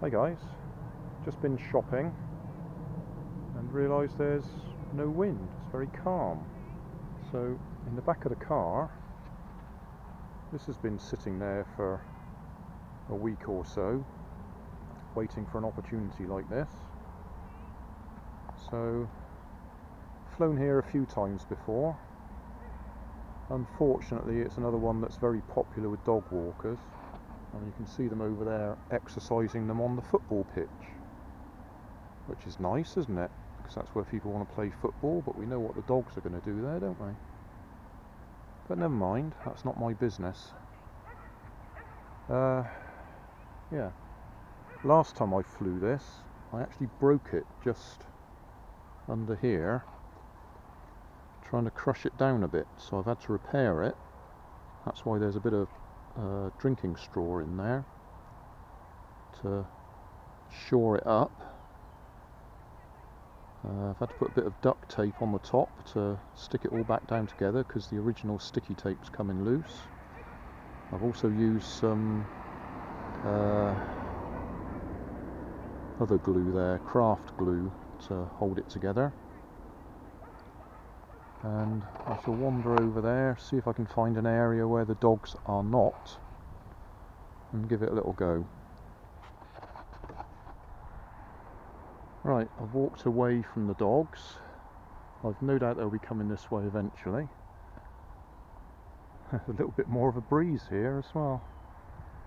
Hi guys, just been shopping and realised there's no wind, it's very calm. So in the back of the car, this has been sitting there for a week or so, waiting for an opportunity like this. So, flown here a few times before. Unfortunately, it's another one that's very popular with dog walkers. And you can see them over there exercising them on the football pitch, which is nice, isn't it? Because that's where people want to play football, but we know what the dogs are going to do there, don't we? But never mind, that's not my business. Yeah. Last time I flew this, I actually broke it just under here, trying to crush it down a bit, so I've had to repair it. That's why there's a bit of drinking straw in there to shore it up. I've had to put a bit of duct tape on the top to stick it all back down together because the original sticky tape's coming loose. I've also used some other glue there, craft glue, to hold it together. And I shall wander over there, see if I can find an area where the dogs are not, and give it a little go. Right, I've walked away from the dogs. I've no doubt they'll be coming this way eventually. A little bit more of a breeze here as well,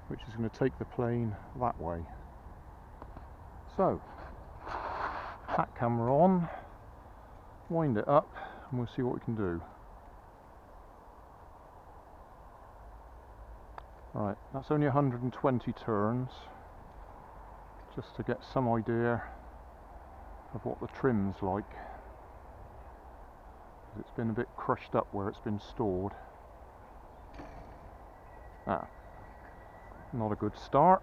which is going to take the plane that way. So, pack camera on, wind it up, and we'll see what we can do. Right, that's only 120 turns, just to get some idea of what the trim's like. It's been a bit crushed up where it's been stored. Not a good start.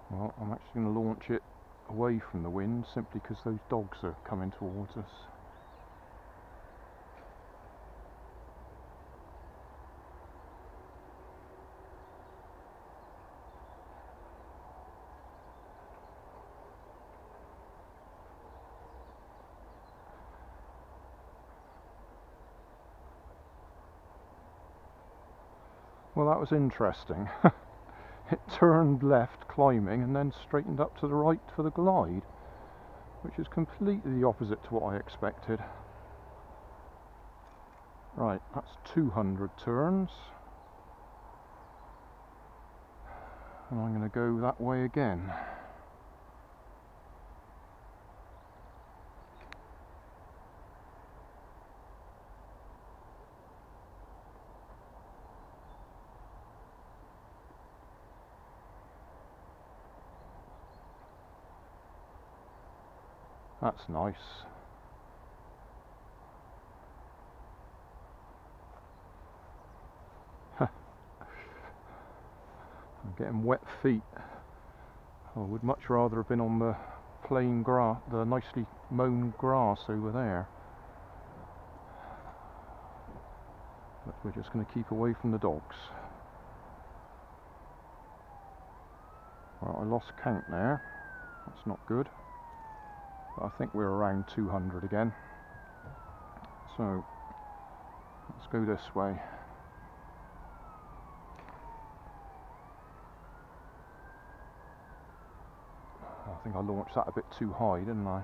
Well, I'm actually going to launch it away from the wind simply because those dogs are coming towards us. Well, that was interesting. It turned left climbing and then straightened up to the right for the glide, which is completely the opposite to what I expected. Right, that's 200 turns, and I'm going to go that way again. That's nice. I'm getting wet feet. I would much rather have been on the plain grass, the nicely mown grass over there. But we're just going to keep away from the dogs. Well, I lost count there. That's not good. But I think we're around 200 again. So let's go this way. I think I launched that a bit too high, didn't I?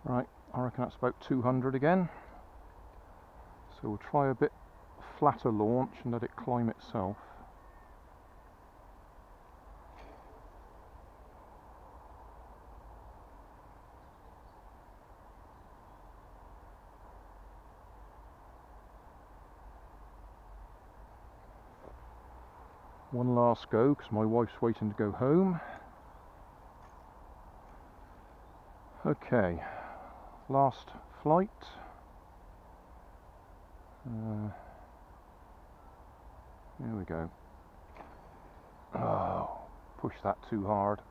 Right, I reckon that's about 200 again. So we'll try a bit flatter launch and let it climb itself. One last go because my wife's waiting to go home. Okay, last flight. Here we go. Oh, push that too hard.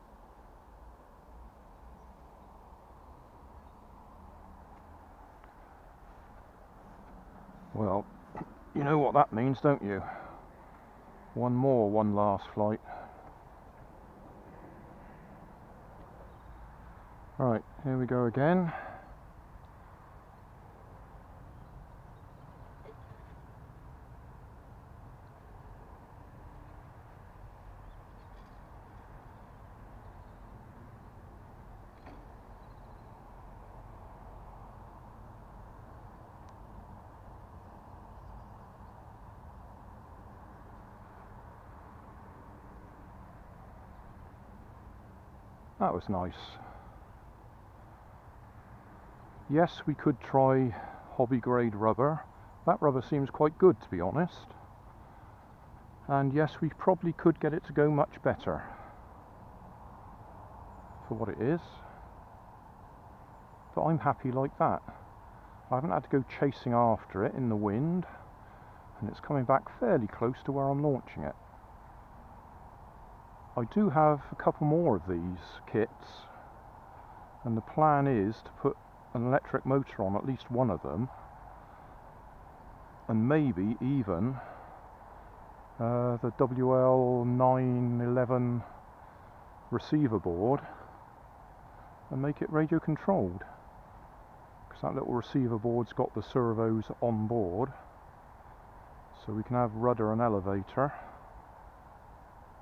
Well, you know what that means, don't you? One last flight. Right, here we go again. That was nice. Yes, we could try hobby grade rubber. That rubber seems quite good, to be honest. And yes, we probably could get it to go much better for what it is. But I'm happy like that. I haven't had to go chasing after it in the wind, and it's coming back fairly close to where I'm launching it. I do have a couple more of these kits, and the plan is to put an electric motor on at least one of them, and maybe even the WL911 receiver board, and make it radio controlled, because that little receiver board's got the servos on board, so we can have rudder and elevator.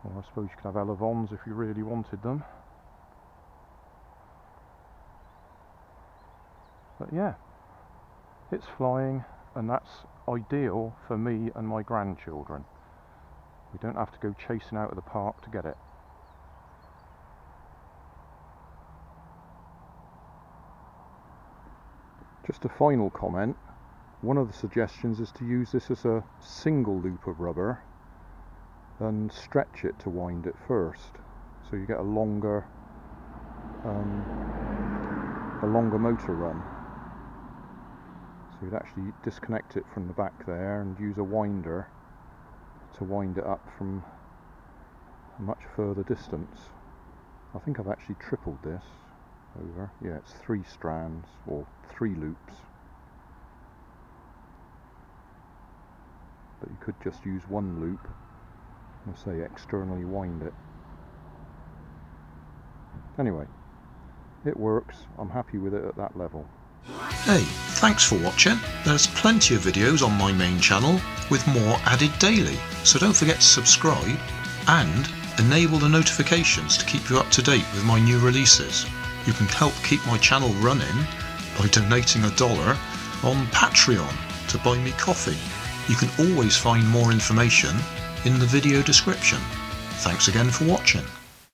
Or I suppose you could have elevons if you really wanted them. But yeah, it's flying, and that's ideal for me and my grandchildren. We don't have to go chasing out of the park to get it. Just a final comment. One of the suggestions is to use this as a single loop of rubber and stretch it to wind it first, so you get a longer motor run. So you'd actually disconnect it from the back there and use a winder to wind it up from a much further distance. I think I've actually tripled this over. Yeah, it's 3 strands, or 3 loops. But you could just use 1 loop and say externally wind it. Anyway, it works. I'm happy with it at that level. Hey, thanks for watching. There's plenty of videos on my main channel with more added daily, so don't forget to subscribe and enable the notifications to keep you up to date with my new releases. You can help keep my channel running by donating $1 on Patreon to buy me coffee. You can always find more information in the video description. Thanks again for watching.